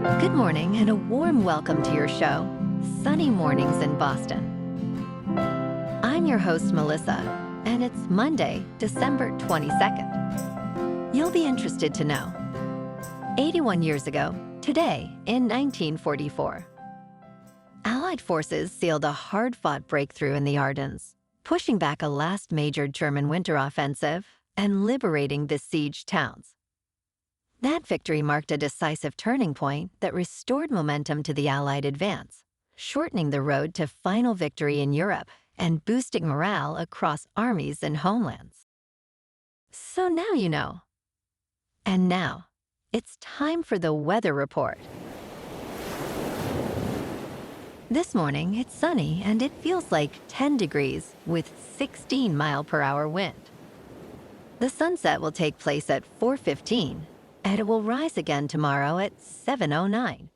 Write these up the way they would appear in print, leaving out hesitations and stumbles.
Good morning and a warm welcome to your show, Sunny Mornings in Boston. I'm your host, Melissa, and it's Monday, December 22nd. You'll be interested to know. 81 years ago, today in 1944, Allied forces sealed a hard-fought breakthrough in the Ardennes, pushing back a last major German winter offensive and liberating besieged towns. That victory marked a decisive turning point that restored momentum to the Allied advance, shortening the road to final victory in Europe and boosting morale across armies and homelands. So now you know. And now, it's time for the weather report. This morning, it's sunny and it feels like 10 degrees with 16-mile-per-hour wind. The sunset will take place at 4:15, and it will rise again tomorrow at 7:09.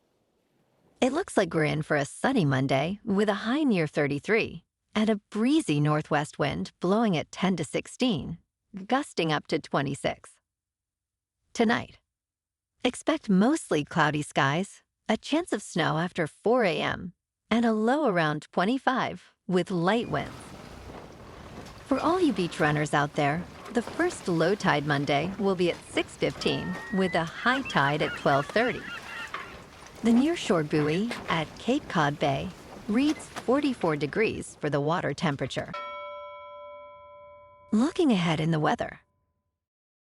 It looks like we're in for a sunny Monday with a high near 33 and a breezy northwest wind blowing at 10 to 16, gusting up to 26. Tonight, expect mostly cloudy skies, a chance of snow after 4 a.m., and a low around 25 with light winds. For all you beach runners out there, the first low tide Monday will be at 6:15 with a high tide at 12:30. The nearshore buoy at Cape Cod Bay reads 44 degrees for the water temperature. Looking ahead in the weather.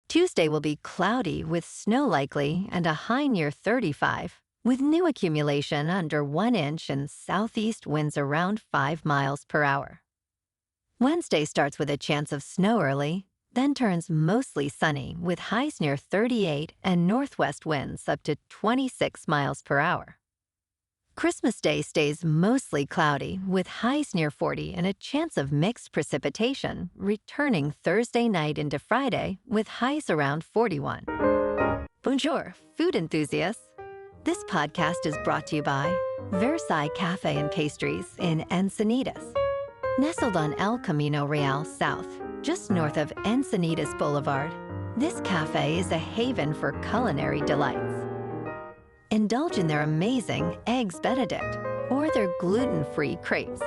Tuesday will be cloudy with snow likely and a high near 35, with new accumulation under 1 inch and southeast winds around 5 miles per hour. Wednesday starts with a chance of snow early, then turns mostly sunny with highs near 38 and northwest winds up to 26 miles per hour. Christmas Day stays mostly cloudy with highs near 40 and a chance of mixed precipitation, returning Thursday night into Friday with highs around 41. Bonjour, food enthusiasts. This podcast is brought to you by Versailles Cafe and Pastries in Encinitas. Nestled on El Camino Real South, just north of Encinitas Boulevard, this cafe is a haven for culinary delights. Indulge in their amazing Eggs Benedict or their gluten-free crepes.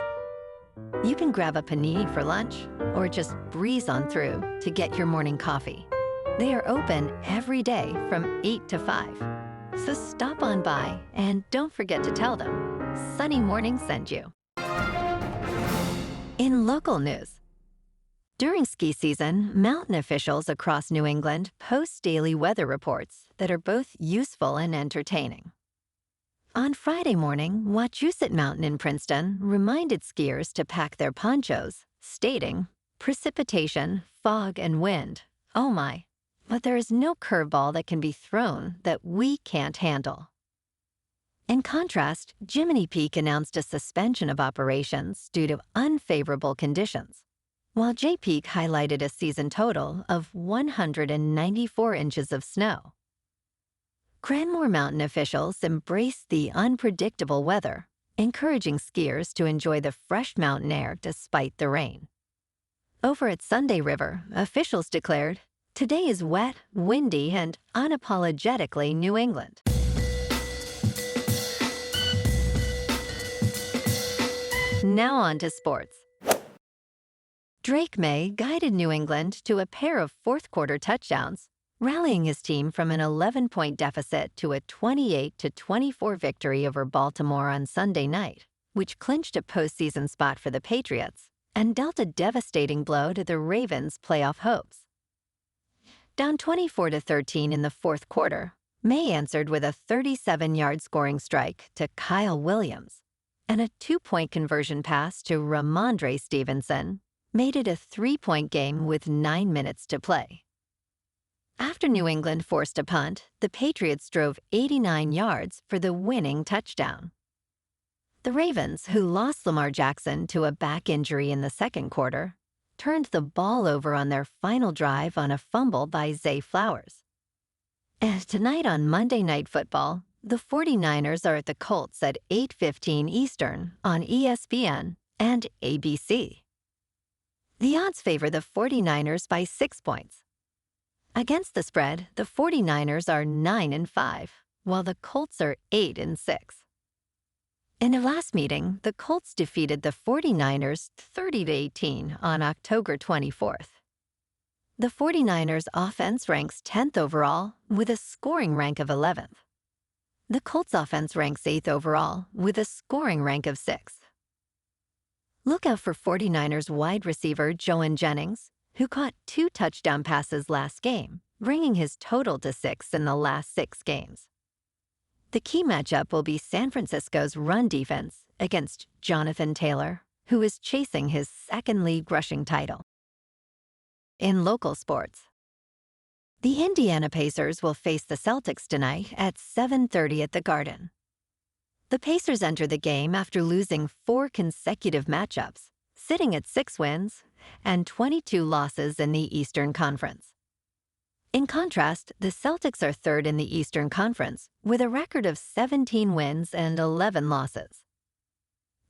You can grab a panini for lunch or just breeze on through to get your morning coffee. They are open every day from 8 to 5. So stop on by and don't forget to tell them Sunny Morning sent you. In local news, during ski season, mountain officials across New England post daily weather reports that are both useful and entertaining. On Friday morning, Wachusett Mountain in Princeton reminded skiers to pack their ponchos, stating, "Precipitation, fog, and wind. Oh my, but there is no curveball that can be thrown that we can't handle." In contrast, Jiminy Peak announced a suspension of operations due to unfavorable conditions, while Jay Peak highlighted a season total of 194 inches of snow. Cranmore Mountain officials embraced the unpredictable weather, encouraging skiers to enjoy the fresh mountain air despite the rain. Over at Sunday River, officials declared, "Today is wet, windy, and unapologetically New England." Now on to sports. Drake May guided New England to a pair of fourth-quarter touchdowns, rallying his team from an 11-point deficit to a 28-24 victory over Baltimore on Sunday night, which clinched a postseason spot for the Patriots and dealt a devastating blow to the Ravens' playoff hopes. Down 24-13 in the fourth quarter, May answered with a 37-yard scoring strike to Kyle Williams, and a 2-point conversion pass to Ramondre Stevenson made it a 3-point game with 9 minutes to play. After New England forced a punt, the Patriots drove 89 yards for the winning touchdown. The Ravens, who lost Lamar Jackson to a back injury in the second quarter, turned the ball over on their final drive on a fumble by Zay Flowers. And tonight on Monday Night Football, the 49ers are at the Colts at 8:15 Eastern on ESPN and ABC. The odds favor the 49ers by 6 points. Against the spread, the 49ers are 9-5, while the Colts are 8-6. In their last meeting, the Colts defeated the 49ers 30-18 on October 24th. The 49ers offense ranks 10th overall with a scoring rank of 11th. The Colts offense ranks 8th overall with a scoring rank of 6th. Look out for 49ers wide receiver Joan Jennings, who caught 2 touchdown passes last game, bringing his total to 6 in the last 6 games. The key matchup will be San Francisco's run defense against Jonathan Taylor, who is chasing his second league rushing title. In local sports, the Indiana Pacers will face the Celtics tonight at 7:30 at the Garden. The Pacers enter the game after losing 4 consecutive matchups, sitting at 6 wins and 22 losses in the Eastern Conference. In contrast, the Celtics are third in the Eastern Conference with a record of 17 wins and 11 losses.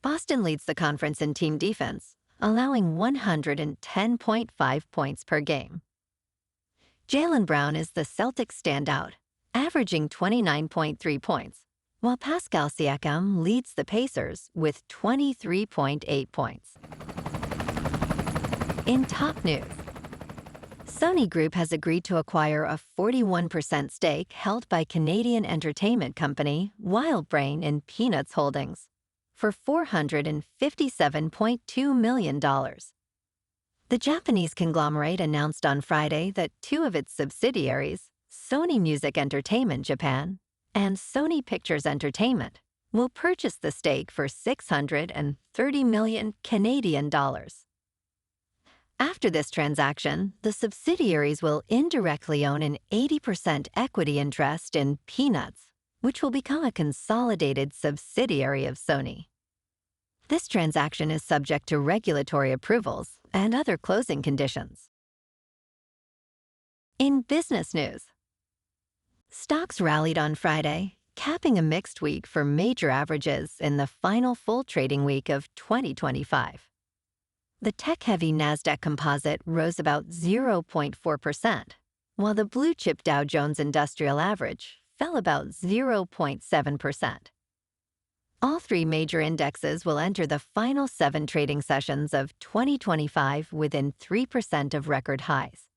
Boston leads the conference in team defense, allowing 110.5 points per game. Jaylen Brown is the Celtics standout, averaging 29.3 points, while Pascal Siakam leads the Pacers with 23.8 points. In top news, Sony Group has agreed to acquire a 41% stake held by Canadian entertainment company WildBrain in Peanuts Holdings for $457.2 million. The Japanese conglomerate announced on Friday that 2 of its subsidiaries, Sony Music Entertainment Japan and Sony Pictures Entertainment, will purchase the stake for 630 million Canadian dollars. After this transaction, the subsidiaries will indirectly own an 80% equity interest in Peanuts, which will become a consolidated subsidiary of Sony. This transaction is subject to regulatory approvals and other closing conditions. In business news, stocks rallied on Friday, capping a mixed week for major averages in the final full trading week of 2025. The tech-heavy NASDAQ composite rose about 0.4%, while the blue-chip Dow Jones Industrial Average fell about 0.7%. All 3 major indexes will enter the final 7 trading sessions of 2025 within 3% of record highs.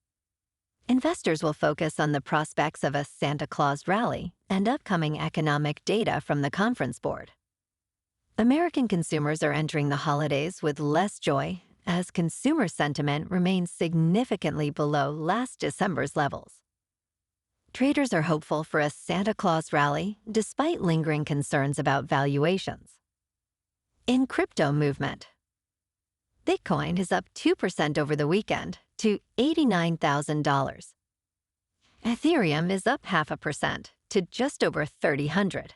Investors will focus on the prospects of a Santa Claus rally and upcoming economic data from the Conference Board. American consumers are entering the holidays with less joy as consumer sentiment remains significantly below last December's levels. Traders are hopeful for a Santa Claus rally despite lingering concerns about valuations. In crypto movement, Bitcoin is up 2% over the weekend to $89,000. Ethereum is up 0.5% to just over $3,000.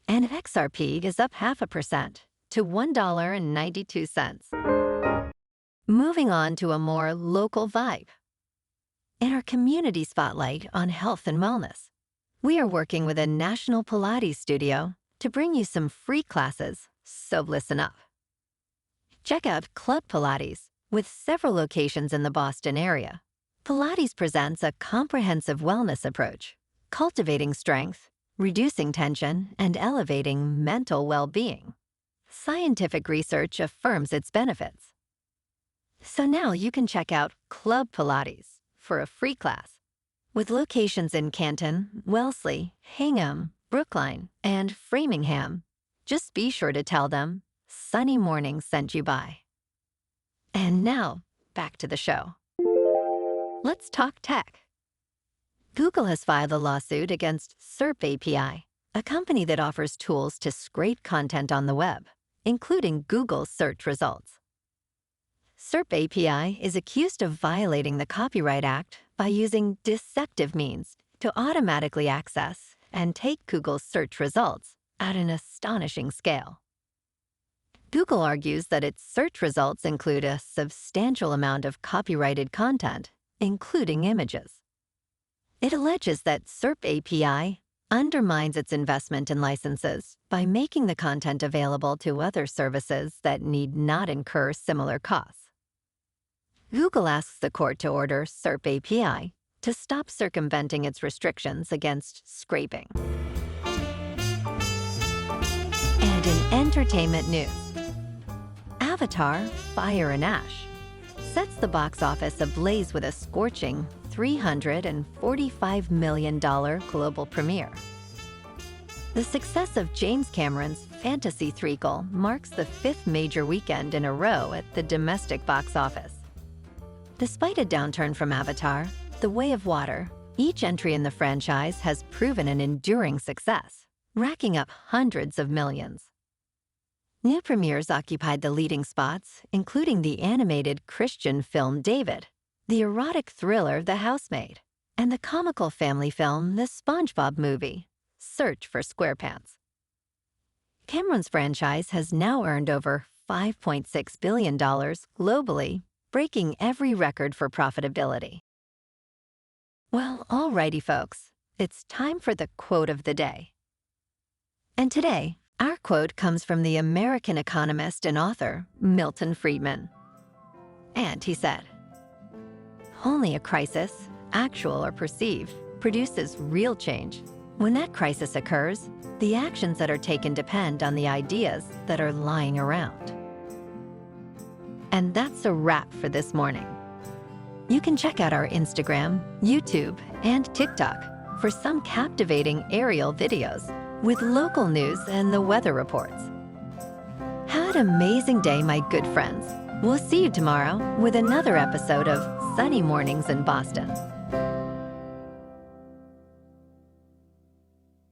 And XRP is up 0.5% to $1.92. Moving on to a more local vibe. In our community spotlight on health and wellness, we are working with a national Pilates studio to bring you some free classes, so listen up. Check out Club Pilates with several locations in the Boston area. Pilates presents a comprehensive wellness approach, cultivating strength, reducing tension, and elevating mental well-being. Scientific research affirms its benefits. So now you can check out Club Pilates for a free class. With locations in Canton, Wellesley, Hingham, Brookline, and Framingham, just be sure to tell them Sunny Morning sent you by. And now, back to the show. Let's talk tech. Google has filed a lawsuit against SERP API, a company that offers tools to scrape content on the web, including Google's search results. SERP API is accused of violating the Copyright Act by using deceptive means to automatically access and take Google's search results at an astonishing scale. Google argues that its search results include a substantial amount of copyrighted content, including images. It alleges that SERP API undermines its investment in licenses by making the content available to other services that need not incur similar costs. Google asks the court to order SERP API to stop circumventing its restrictions against scraping. And in entertainment news, Avatar: Fire and Ash sets the box office ablaze with a scorching $345 million global premiere. The success of James Cameron's fantasy threequel marks the 5th major weekend in a row at the domestic box office. Despite a downturn from Avatar: The Way of Water, each entry in the franchise has proven an enduring success, racking up hundreds of millions. New premieres occupied the leading spots, including the animated Christian film David, the erotic thriller The Housemaid, and the comical family film The SpongeBob Movie, Search for SquarePants. Cameron's franchise has now earned over $5.6 billion globally, breaking every record for profitability. Well, alrighty folks, it's time for the quote of the day. And today, our quote comes from the American economist and author, Milton Friedman. And he said, "Only a crisis, actual or perceived, produces real change. When that crisis occurs, the actions that are taken depend on the ideas that are lying around." And that's a wrap for this morning. You can check out our Instagram, YouTube, and TikTok for some captivating aerial videos with local news and the weather reports. Have an amazing day, my good friends. We'll see you tomorrow with another episode of Sunny Mornings in Boston.